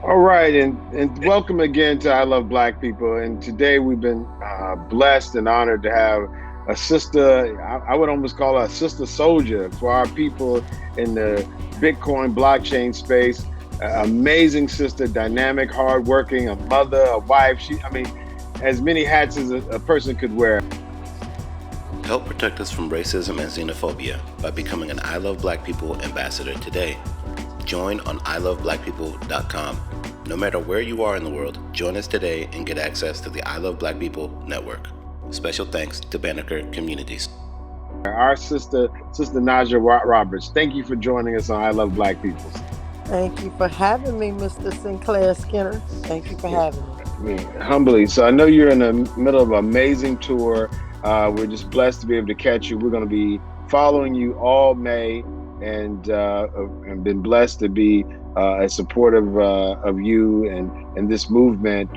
All right, and welcome again to I Love Black People. And today we've been blessed and honored to have a sister, I would almost call her a sister soldier for our people in the Bitcoin blockchain space. Amazing sister, dynamic, hardworking, a mother, a wife. I mean, as many hats as a person could wear. Help protect us from racism and xenophobia by becoming an I Love Black People ambassador today. Join on iloveblackpeople.com. No matter where you are in the world, join us today and get access to the I Love Black People network. Special thanks to Banneker Communities. Our sister Najah Roberts. Thank you for joining us on I Love Black People. Thank you for having me, Mr. Sinclair Skinner. Thank you for having me. Humbly. So I know you're in the middle of an amazing tour. We're just blessed to be able to catch you. We're going to be following you all May, and been blessed to be as supportive of you and this movement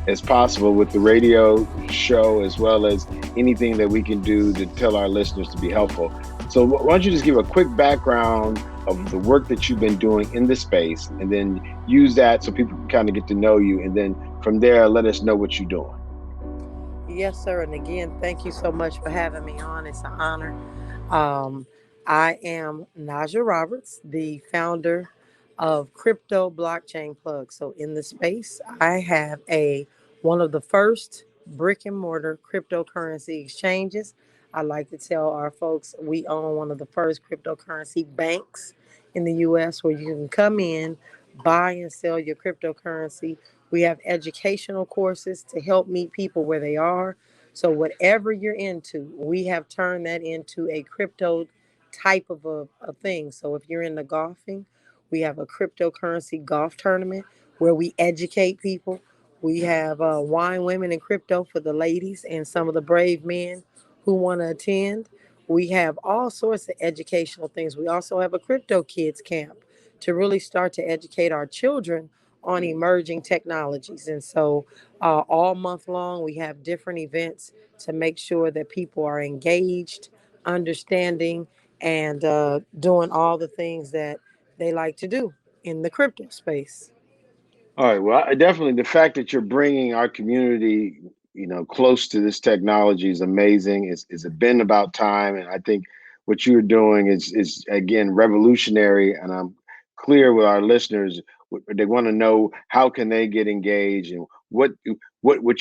as possible with the radio show, as well as anything that we can do to tell our listeners to be helpful. So why don't you just give a quick background of the work that you've been doing in this space, and then use that so people can kind of get to know you, and then from there let us know what you're doing. Yes, sir. And again, thank you so much for having me on. It's an honor. Um, I am Najah Roberts, the founder of Crypto Blockchain Plug. So in the space, I have a one of the first brick and mortar cryptocurrency exchanges. I like to tell our folks we own one of the first cryptocurrency banks in the US where you can come in, buy and sell your cryptocurrency. We have educational courses to help meet people where they are. So whatever you're into, we have turned that into a crypto type of a thing. So if you're into golfing, we have a cryptocurrency golf tournament where we educate people. We have wine, women, and crypto for the ladies and some of the brave men who want to attend. We have all sorts of educational things. We also have a crypto kids camp to really start to educate our children on emerging technologies. And so, all month long, we have different events to make sure that people are engaged, understanding, and doing all the things that they like to do in the crypto space. All right. Well, definitely the fact that you're bringing our community, close to this technology is amazing. It's been about time, and I think what you're doing is again revolutionary. And I'm clear with our listeners; they want to know how can they get engaged and what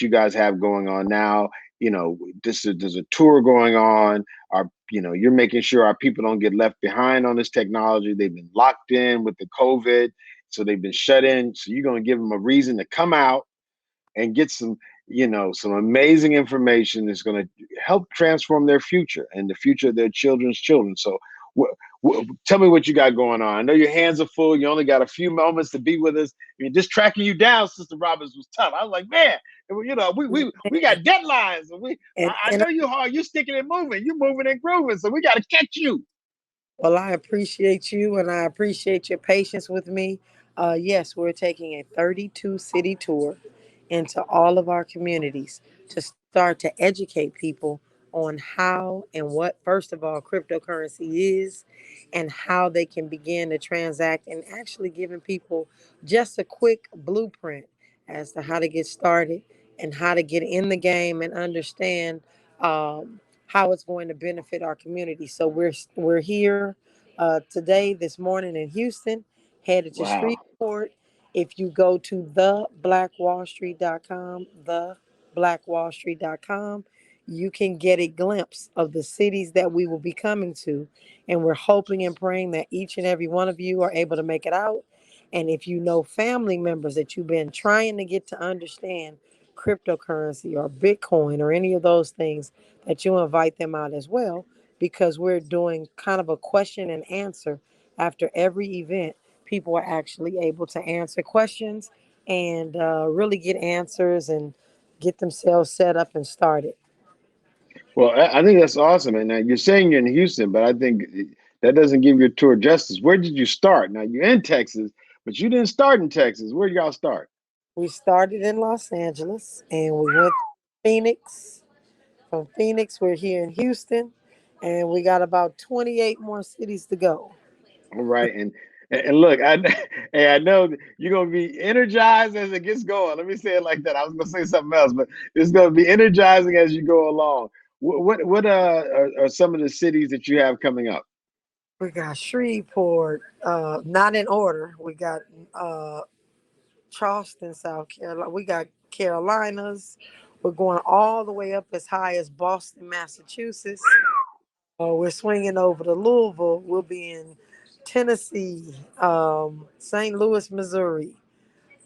you guys have going on now. There's a tour going on. You're making sure our people don't get left behind on this technology. They've been locked in with the COVID, so they've been shut in. So you're going to give them a reason to come out and get some amazing information that's going to help transform their future and the future of their children's children. So tell me what you got going on. I know your hands are full. You only got a few moments to be with us. I mean, just tracking you down, Sister Roberts, was tough. I was like, man, we got deadlines. And I And know you hard. You're sticking and moving. You're moving and grooving. So we got to catch you. well, I appreciate you and I appreciate your patience with me. Yes, we're taking a 32 city tour into all of our communities to start to educate people on how and what, first of all, cryptocurrency is and how they can begin to transact, and actually giving people just a quick blueprint as to how to get started and how to get in the game and understand how it's going to benefit our community. So we're here today, this morning in Houston, headed to Wow. Shreveport. If you go to thebblackwallstreet.com, you can get a glimpse of the cities that we will be coming to. And we're hoping and praying that each and every one of you are able to make it out. And if you know family members that you've been trying to get to understand cryptocurrency or Bitcoin or any of those things, that you invite them out as well, because we're doing kind of a question and answer after every event. People are actually able to answer questions and really get answers and get themselves set up and started. Well, I think that's awesome. And now you're saying you're in Houston, but I think that doesn't give your tour justice. Where did you start? Now you're in Texas, but you didn't start in Texas. Where did y'all start? We started in Los Angeles and we went to Phoenix. From Phoenix, we're here in Houston, and we got about 28 more cities to go. All right, and And look, hey, I know you're gonna be energized as it gets going. Let me say it like that. I was gonna say something else, but it's gonna be energizing as you go along. What are some of the cities that you have coming up? We got Shreveport, not in order. We got uh, Charleston, South Carolina. We got Carolinas. We're going all the way up as high as Boston, Massachusetts. We're swinging over to Louisville. We'll be in Tennessee, St. Louis, Missouri,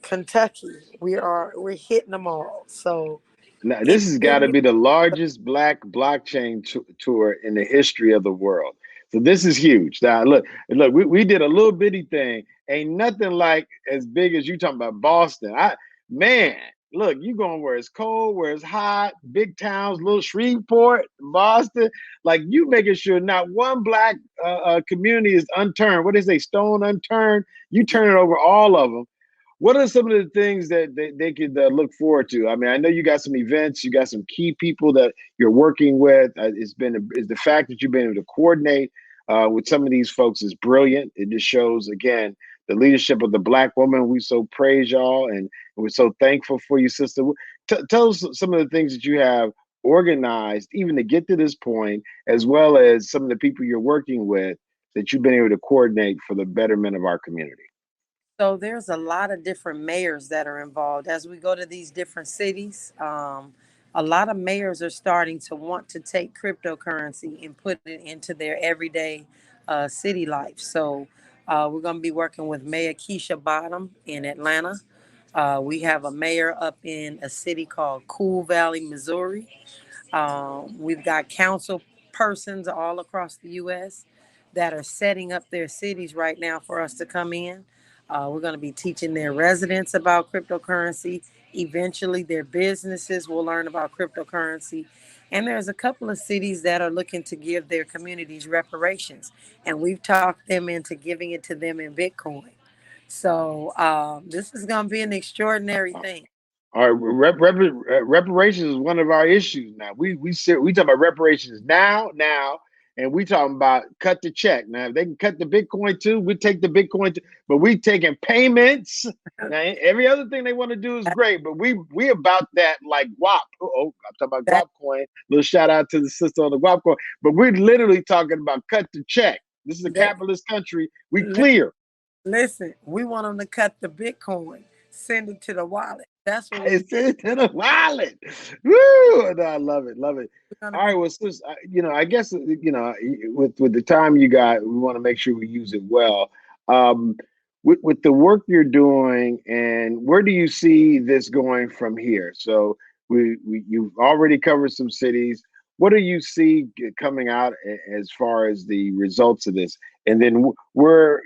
Kentucky. We're hitting them all. So Now, this has got anything to you be the largest black blockchain tour in the history of the world. So this is huge. Now, look, we did a little bitty thing. Ain't nothing like as big as you talking about Boston. Man, look, you going where it's cold, where it's hot, big towns, little Shreveport, Boston. Like you making sure not one black community is unturned. What is they stone unturned? You turn it over all of them. What are some of the things that they could look forward to? I mean, I know you got some events, you got some key people that you're working with. Is the fact that you've been able to coordinate with some of these folks is brilliant. It just shows again the leadership of the black woman. We so praise y'all, and we're so thankful for you, sister. Tell us some of the things that you have organized, even to get to this point, as well as some of the people you're working with that you've been able to coordinate for the betterment of our community. So there's a lot of different mayors that are involved as we go to these different cities. A lot of mayors are starting to want to take cryptocurrency and put it into their everyday city life. So we're going to be working with Mayor Keisha Bottom in Atlanta. We have a mayor up in a city called Cool Valley, Missouri. We've got council persons all across the U.S. that are setting up their cities right now for us to come in. We're going to be teaching their residents about cryptocurrency. Eventually, their businesses will learn about cryptocurrency. And there's a couple of cities that are looking to give their communities reparations. And we've talked them into giving it to them in Bitcoin. So this is going to be an extraordinary thing. All right, reparations is one of our issues now. We talk about reparations now, and we talking about cut the check. Now, if they can cut the Bitcoin too, we take the Bitcoin too, but we taking payments. Now, every other thing they want to do is great, but we about that like WAP. Oh, I'm talking about That, guap coin. Little shout out to the sister on the guap coin, but we're literally talking about cut the check. This is a that, capitalist country. We clear. Listen, we want them to cut the Bitcoin, send it to the wallet. That's what It's into the wallet. Woo! No, I love it, love it. we're going to All right, be. well, sis, I guess with the time you got, we want to make sure we use it well. Um, with the work you're doing, and where do you see this going from here? So we you've already covered some cities. What do you see coming out as far as the results of this? And then where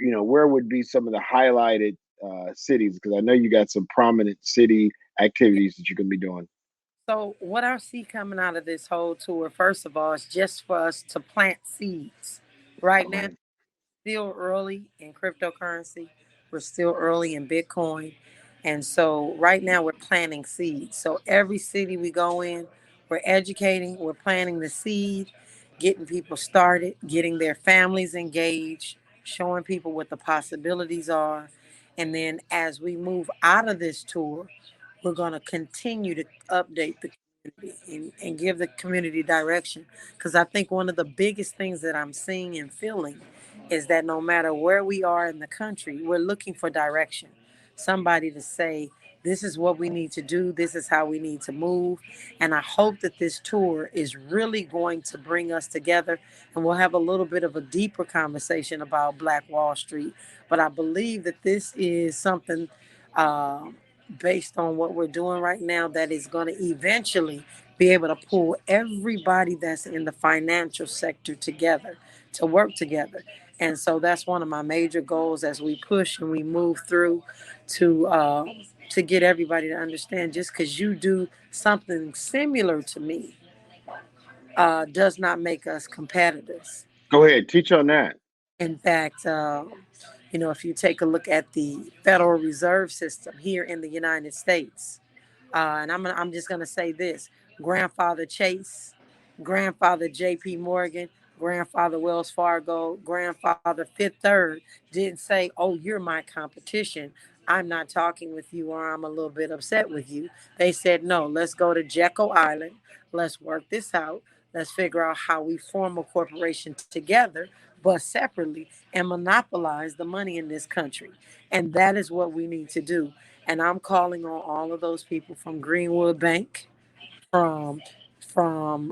would be some of the highlighted cities? Because I know you got some prominent city activities that you can be doing. So, what I see coming out of this whole tour, first of all, is just for us to plant seeds. Right now, Okay. still early in cryptocurrency. We're still early in Bitcoin. And so right now we're planting seeds. So every city we go in, we're educating, we're planting the seed, getting people started, getting their families engaged, showing people what the possibilities are. And then as we move out of this tour, we're going to continue to update the community and give the community direction. Because I think one of the biggest things that I'm seeing and feeling is that no matter where we are in the country, we're looking for direction. Somebody to say, this is what we need to do, this is how we need to move. And I hope that this tour is really going to bring us together and we'll have a little bit of a deeper conversation about Black Wall Street. But I believe that this is something uh, based on what we're doing right now that is going to eventually be able to pull everybody that's in the financial sector together to work together. And so that's one of my major goals as we push and we move through to uh, to get everybody to understand just because you do something similar to me does not make us competitors. Go ahead, teach on that. In fact, if you take a look at the Federal Reserve System here in the United States, and I'm just going to say this: Grandfather Chase, Grandfather J.P. Morgan, grandfather Wells Fargo, grandfather Fifth Third didn't say, "Oh, you're my competition. I'm not talking with you, or I'm a little bit upset with you." They said, "No, let's go to Jekyll Island. Let's work this out. Let's figure out how we form a corporation together, but separately, and monopolize the money in this country." And that is what we need to do. And I'm calling on all of those people from Greenwood Bank, from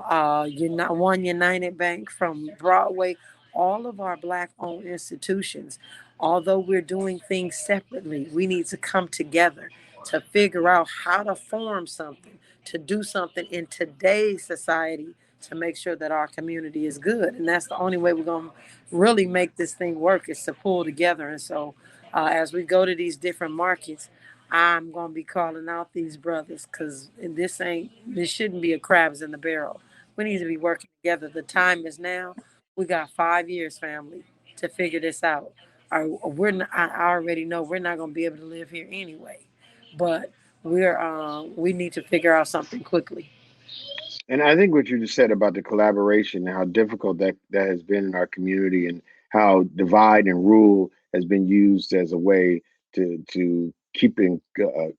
One United Bank, from Broadway, all of our black-owned institutions. Although we're doing things separately, we need to come together to figure out how to form something, to do something in today's society to make sure that our community is good. And that's the only way we're going to really make this thing work, is to pull together. And so, as we go to these different markets, I'm gonna be calling out these brothers, because this shouldn't be a crabs in the barrel. We need to be working together. The time is now. We got 5 years, family, to figure this out. We're not, I already know we're not gonna be able to live here anyway, but we need to figure out something quickly. And I think what you just said about the collaboration and how difficult that has been in our community, and how divide and rule has been used as a way to keeping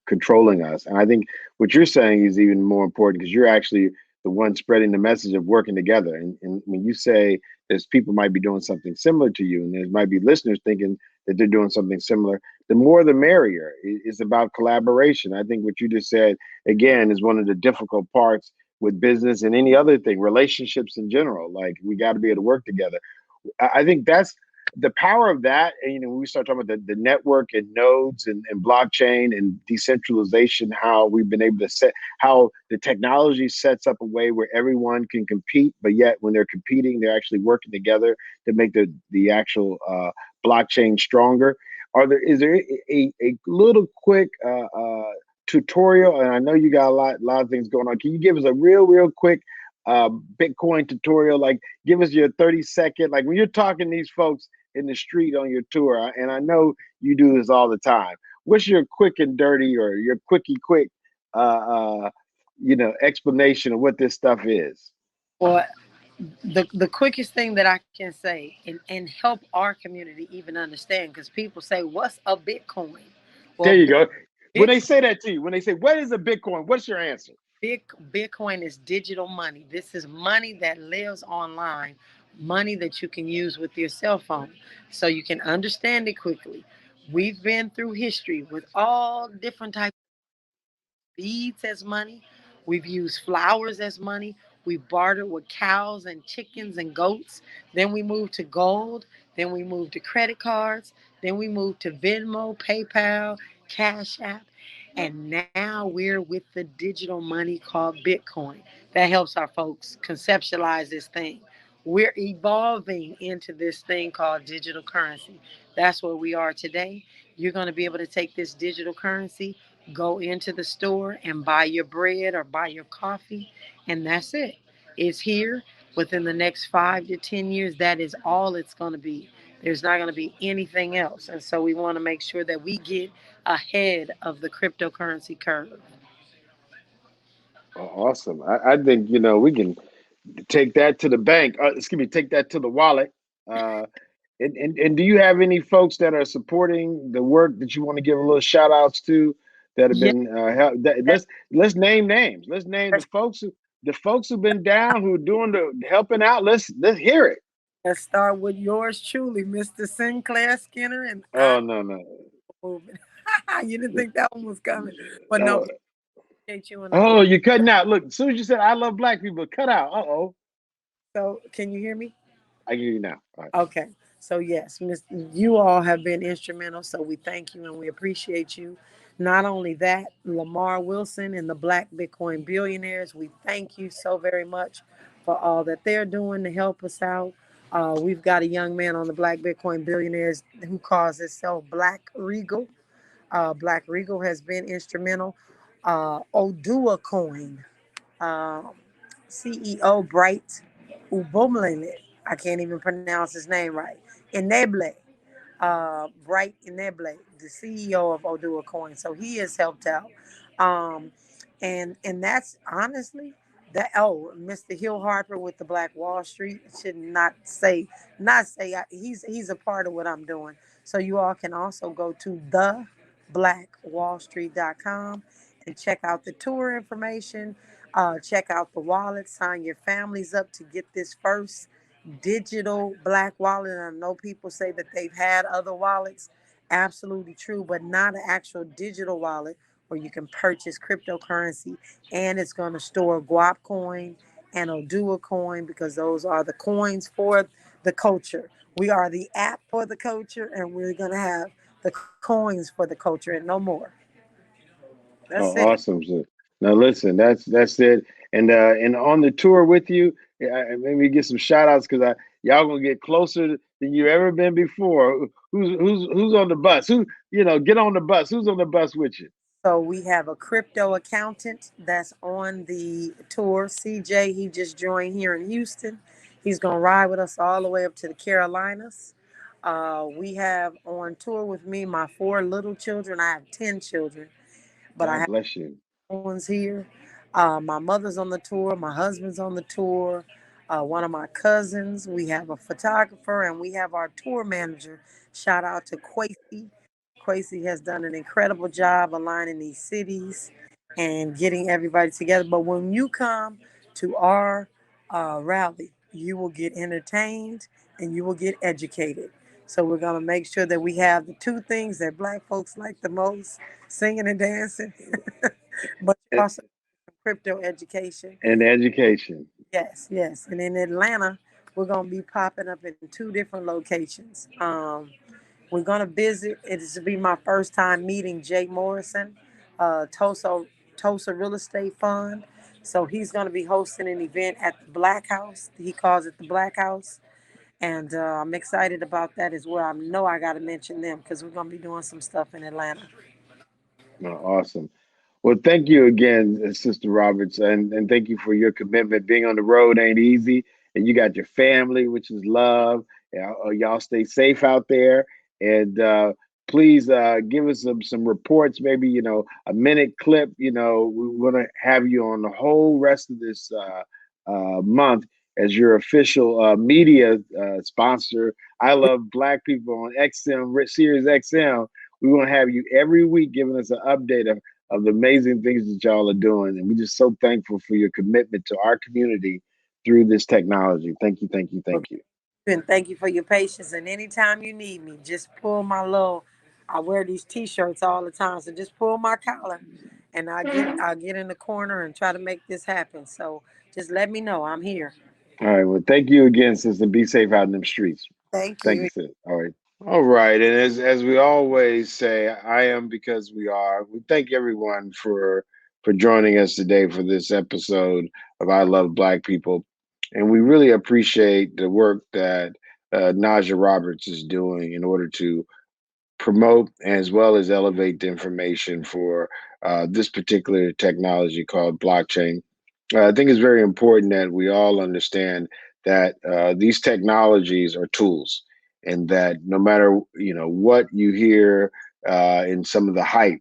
controlling us. And I think what you're saying is even more important, because you're actually the one spreading the message of working together. And when you say there's people might be doing something similar to you, and there might be listeners thinking that they're doing something similar, the more the merrier. It's about collaboration. I think what you just said again is one of the difficult parts with business and any other thing, relationships in general. Like, we got to be able to work together. I think that's the power of that. And, when we start talking about the network and nodes and blockchain and decentralization, how we've been able to how the technology sets up a way where everyone can compete, but yet when they're competing, they're actually working together to make the actual blockchain stronger. Is there a little quick tutorial? And I know you got a lot of things going on. Can you give us a real quick Bitcoin tutorial? Like, give us your 30-second, like when you're talking to these folks in the street on your tour, and I know you do this all the time. What's your quick and dirty, or your quickie quick explanation of what this stuff is? Well, the quickest thing that I can say, and help our community even understand, because people say, "What's a Bitcoin?" There Well, you go. When they Bitcoin say that to you, when they say, what is a Bitcoin, what's your answer? Bitcoin is digital money. This is money that lives online, money that you can use with your cell phone, so you can understand it quickly. We've been through history with all different types beads as money. We've used flowers as money. We bartered with cows and chickens and goats. Then we moved to gold. Then we moved to credit cards. Then we moved to Venmo, PayPal, Cash App. And now we're with the digital money called Bitcoin. That helps our folks conceptualize this thing. We're evolving into this thing called digital currency. That's where we are today. You're going to be able to take this digital currency, go into the store and buy your bread or buy your coffee, and that's it. It's here. Within the next 5 to 10 years, that is all it's going to be. There's not going to be anything else. And so we want to make sure that we get ahead of the cryptocurrency curve. Awesome. I think we can take that to the bank. Excuse me, take that to the wallet. Uh, and do you have any folks that are supporting the work that you want to give a little shout outs to, that have Yeah, been let's name names. Let's name the folks who've been down, who are doing the helping out. Let's hear it. let's start with yours truly, Mr. Sinclair Skinner, and I Oh, no, no. moving. You didn't think that one was coming, but no, Oh, we appreciate you and oh, you're cutting out. Look, as soon as you said I love black people, cut out. Uh-oh. so can you hear me? I hear you now. All right. Okay. So yes, you all have been instrumental. So we thank you and we appreciate you. Not only that, Lamar Wilson and the Black Bitcoin Billionaires, we thank you so very much for all that they're doing to help us out. We've got a young man on the Black Bitcoin Billionaires who calls himself Black Regal. Black Regal has been instrumental. Odua Coin, um, CEO Bright Ubomlele. I can't even pronounce his name right. Eneble, Bright Eneble, the CEO of Odua Coin. So he has helped out. Um, and that's honestly, That Mr. Hill Harper with the Black Wall Street should not say he's a part of what I'm doing. So you all can also go to theblackwallstreet.com and check out the tour information. Check out the wallet. Sign your families up to get this first digital black wallet. And I know people say that they've had other wallets. Absolutely true, but not an actual digital wallet where you can purchase cryptocurrency, and it's going to store Guap coin and Odua coin because those are the coins for the culture. We are the app for the culture, and we're going to have the coins for the culture and no more. That's Oh, it. awesome. So, now listen, that's it. And on the tour with you, maybe get some shout outs because I y'all gonna get closer than you ever been before. Who's on the bus? Who get on the bus? Who's on the bus with you? So we have a crypto accountant that's on the tour. CJ, he just joined here in Houston. He's gonna ride with us all the way up to the Carolinas. We have on tour with me my four little children. I have 10 children, but I God have bless you. ones here. My mother's on the tour. My husband's on the tour. One of my cousins. We have a photographer, and we have our tour manager. Shout out to Quasi. Quasi has done an incredible job aligning these cities and getting everybody together. But when you come to our rally, you will get entertained and you will get educated. So we're gonna make sure that we have the two things that Black folks like the most: singing and dancing. But And, also crypto education. and education. Yes, yes. And in Atlanta, we're gonna be popping up in two different locations. We're gonna visit. It is to be my first time meeting Jay Morrison, Tulsa Real Estate Fund. So he's gonna be hosting an event at the Black House. He calls it the Black House, and I'm excited about that as well. I know I got to mention them because we're gonna be doing some stuff in Atlanta. Oh, awesome. Well, thank you again, Sister Roberts, and thank you for your commitment. Being on the road ain't easy, and you got your family, which is love. Y'all stay safe out there, and please give us some reports. Maybe a minute clip. We want to have you on the whole rest of this month as your official media sponsor. I love Black people on XM Sirius XM. We want to have you every week giving us an update of the amazing things that y'all are doing. And we're just so thankful for your commitment to our community through this technology. Thank you, thank you, Well, thank you. and thank you for your patience. And anytime you need me, just pull my little. I wear these T-shirts all the time, so just pull my collar, and I'll get in the corner and try to make this happen. So just let me know. I'm here. All right. Well, thank you again, sis, and be safe out in them streets. Thank Thank you, you. sis. All right. All right. And as we always say, I am because we are. We thank everyone for joining us today for this episode of I Love Black People. And we really appreciate the work that Najah Roberts is doing in order to promote as well as elevate the information for this particular technology called blockchain. I think it's very important that we all understand that these technologies are tools, and that no matter what you hear in some of the hype,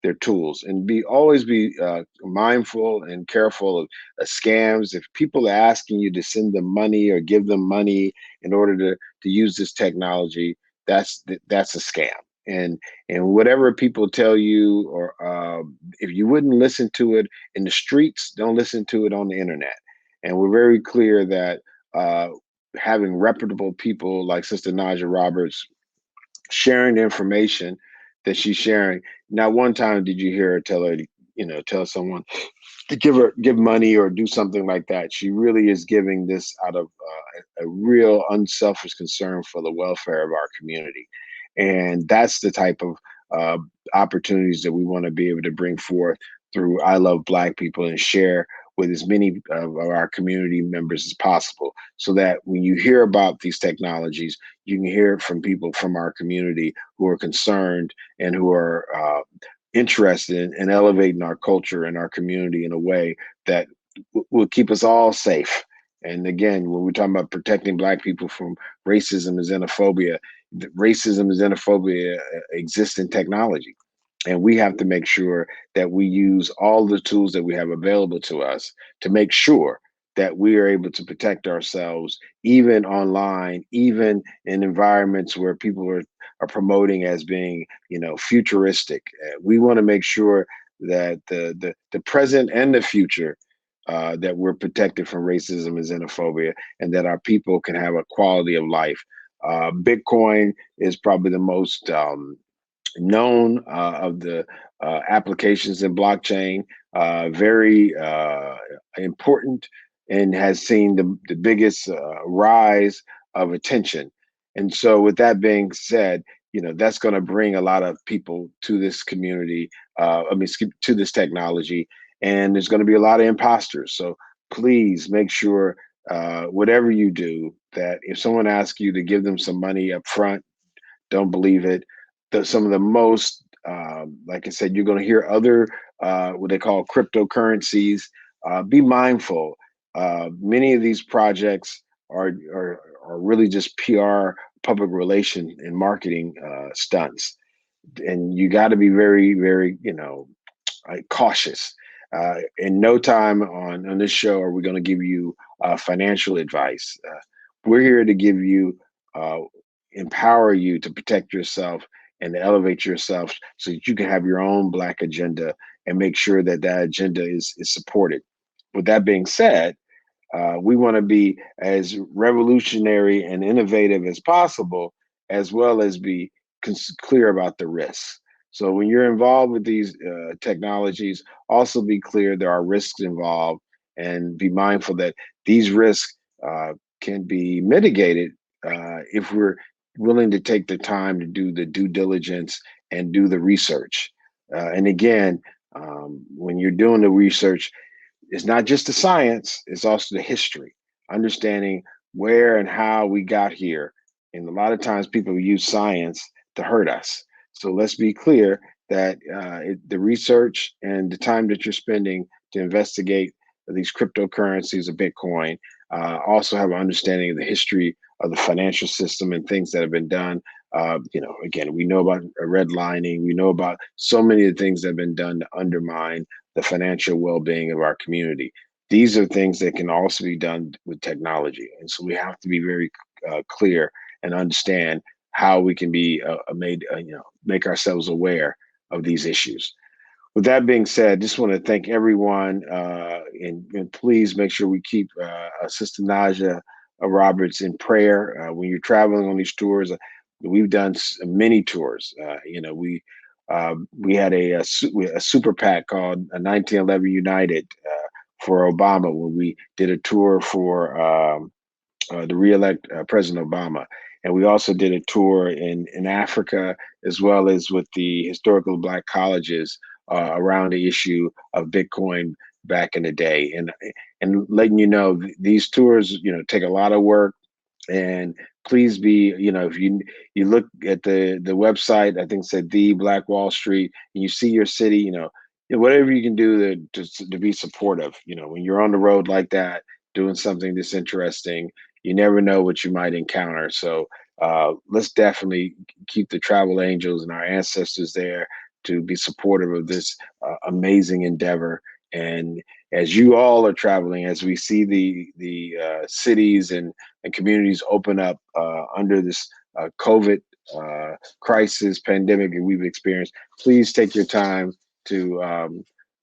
they're tools. And be always be mindful and careful of scams. If people are asking you to send them money or give them money in order to use this technology, that's a scam. And whatever people tell you, or if you wouldn't listen to it in the streets, don't listen to it on the internet. And we're very clear that uh, having reputable people like Sister Najah Roberts sharing the information that she's sharing. Not one time did you hear her tell her to, tell someone to give money or do something like that. She really is giving this out of a real unselfish concern for the welfare of our community, and that's the type of uh, opportunities that we want to be able to bring forth through I Love Black People and share with as many of our community members as possible, so that when you hear about these technologies, you can hear it from people from our community who are concerned and who are interested in elevating our culture and our community in a way that will keep us all safe. And again, when we're talking about protecting Black people from racism and xenophobia, racism and xenophobia exist in technology. And we have to make sure that we use all the tools that we have available to us to make sure that we are able to protect ourselves, even online, even in environments where people are promoting as being, futuristic. We want to make sure that the present and the future, that we're protected from racism and xenophobia, and that our people can have a quality of life. Bitcoin is probably the most known of the applications in blockchain, very important, and has seen the biggest rise of attention. And so, with that being said, that's going to bring a lot of people to this community. To this technology, and there's going to be a lot of imposters. So please make sure, whatever you do, that if someone asks you to give them some money up front, don't believe it. Some of the most, like I said, you're going to hear other, what they call cryptocurrencies. Be mindful. Many of these projects are really just PR, public relation, and marketing stunts, and you got to be very, very, cautious. In no time on this show are we going to give you financial advice. We're here to give you, uh, empower you to protect yourself and to elevate yourself so that you can have your own Black agenda and make sure that that agenda is supported. With that being said, we want to be as revolutionary and innovative as possible, as well as be clear about the risks. So when you're involved with these technologies, also be clear there are risks involved, and be mindful that these risks can be mitigated if we're willing to take the time to do the due diligence and do the research. And again, when you're doing the research, it's not just the science, it's also the history, understanding where and how we got here. And a lot of times people use science to hurt us. So let's be clear that the research and the time that you're spending to investigate these cryptocurrencies of Bitcoin, also have an understanding of the history of the financial system and things that have been done. Again, we know about redlining, we know about so many of the things that have been done to undermine the financial well-being of our community. These are things that can also be done with technology, and so we have to be very clear and understand how we can be make ourselves aware of these issues. With that being said, just want to thank everyone, and please make sure we keep Sister Najah Roberts in prayer when you're traveling on these tours. We've done many tours. We had a super PAC called 1911 United for Obama, when we did a tour for to reelect President Obama. And we also did a tour in Africa, as well as with the historical Black colleges around the issue of Bitcoin back in the day. And letting you know, these tours, take a lot of work. And please be, if you look at the website, I think it said the Black Wall Street, and you see your city, whatever you can do to be supportive. When you're on the road like that, doing something this interesting, you never know what you might encounter. So let's definitely keep the travel angels and our ancestors there to be supportive of this amazing endeavor. And as you all are traveling, as we see the cities and communities open up under this COVID crisis pandemic that we've experienced, please take your time to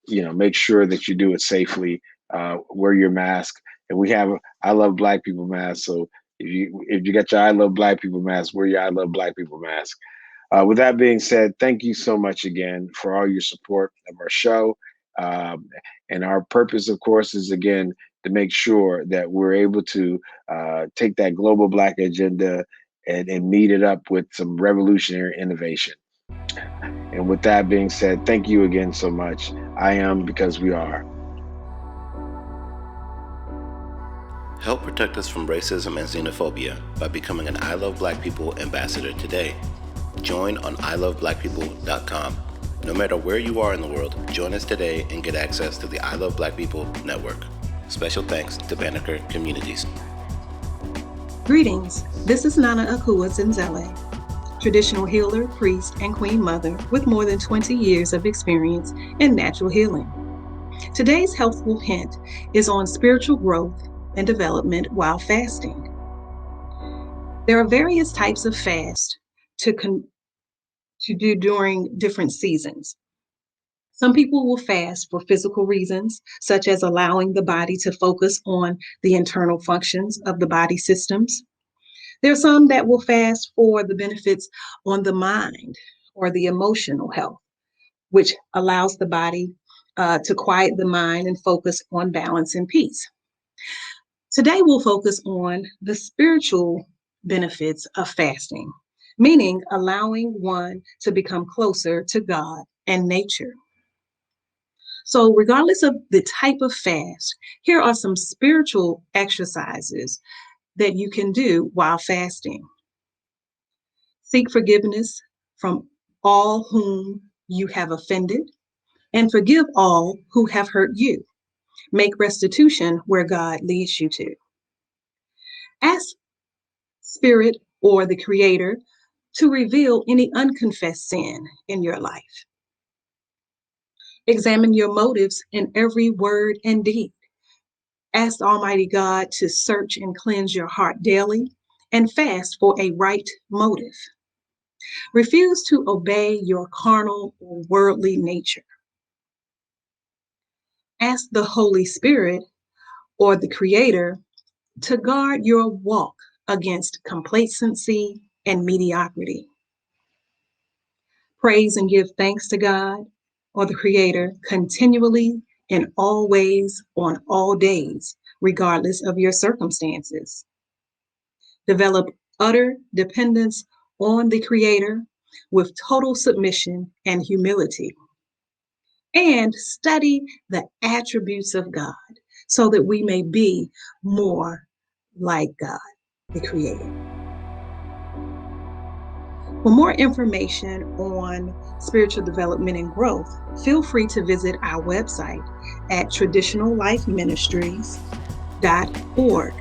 make sure that you do it safely. Wear your mask, and we have I Love Black People mask. So if you got your I Love Black People mask, wear your I Love Black People mask. With that being said, thank you so much again for all your support of our show. And our purpose, of course, is again to make sure that we're able to take that global Black agenda and meet it up with some revolutionary innovation. And with that being said, thank you again so much. I am because we are. Help protect us from racism and xenophobia by becoming an I Love Black People ambassador today. Join on iloveblackpeople.com. No matter where you are in the world, join us today and get access to the I Love Black People network. Special thanks to Banneker Communities. Greetings, this is Nana Akua Zenzele. traditional healer, priest, and queen mother with more than 20 years of experience in natural healing. Today's helpful hint is on spiritual growth and development while fasting. There are various types of fast to, to do during different seasons. Some people will fast for physical reasons, such as allowing the body to focus on the internal functions of the body systems. There are some that will fast for the benefits on the mind or the emotional health, which allows the body to quiet the mind and focus on balance and peace. Today, we'll focus on the spiritual benefits of fasting, meaning allowing one to become closer to God and nature. So, regardless of the type of fast, here are some spiritual exercises that you can do while fasting. Seek forgiveness from all whom you have offended, and forgive all who have hurt you. Make restitution where God leads you to. Ask Spirit or the Creator to reveal any unconfessed sin in your life. Examine your motives in every word and deed. Ask Almighty God to search and cleanse your heart daily and fast for a right motive. Refuse to obey your carnal or worldly nature. Ask the Holy Spirit or the Creator to guard your walk against complacency and mediocrity. Praise and give thanks to God or the Creator continually in all ways on all days, regardless of your circumstances. Develop utter dependence on the Creator with total submission and humility. And study the attributes of God so that we may be more like God, the Creator. For more information on spiritual development and growth, feel free to visit our website at traditionallifeministries.org.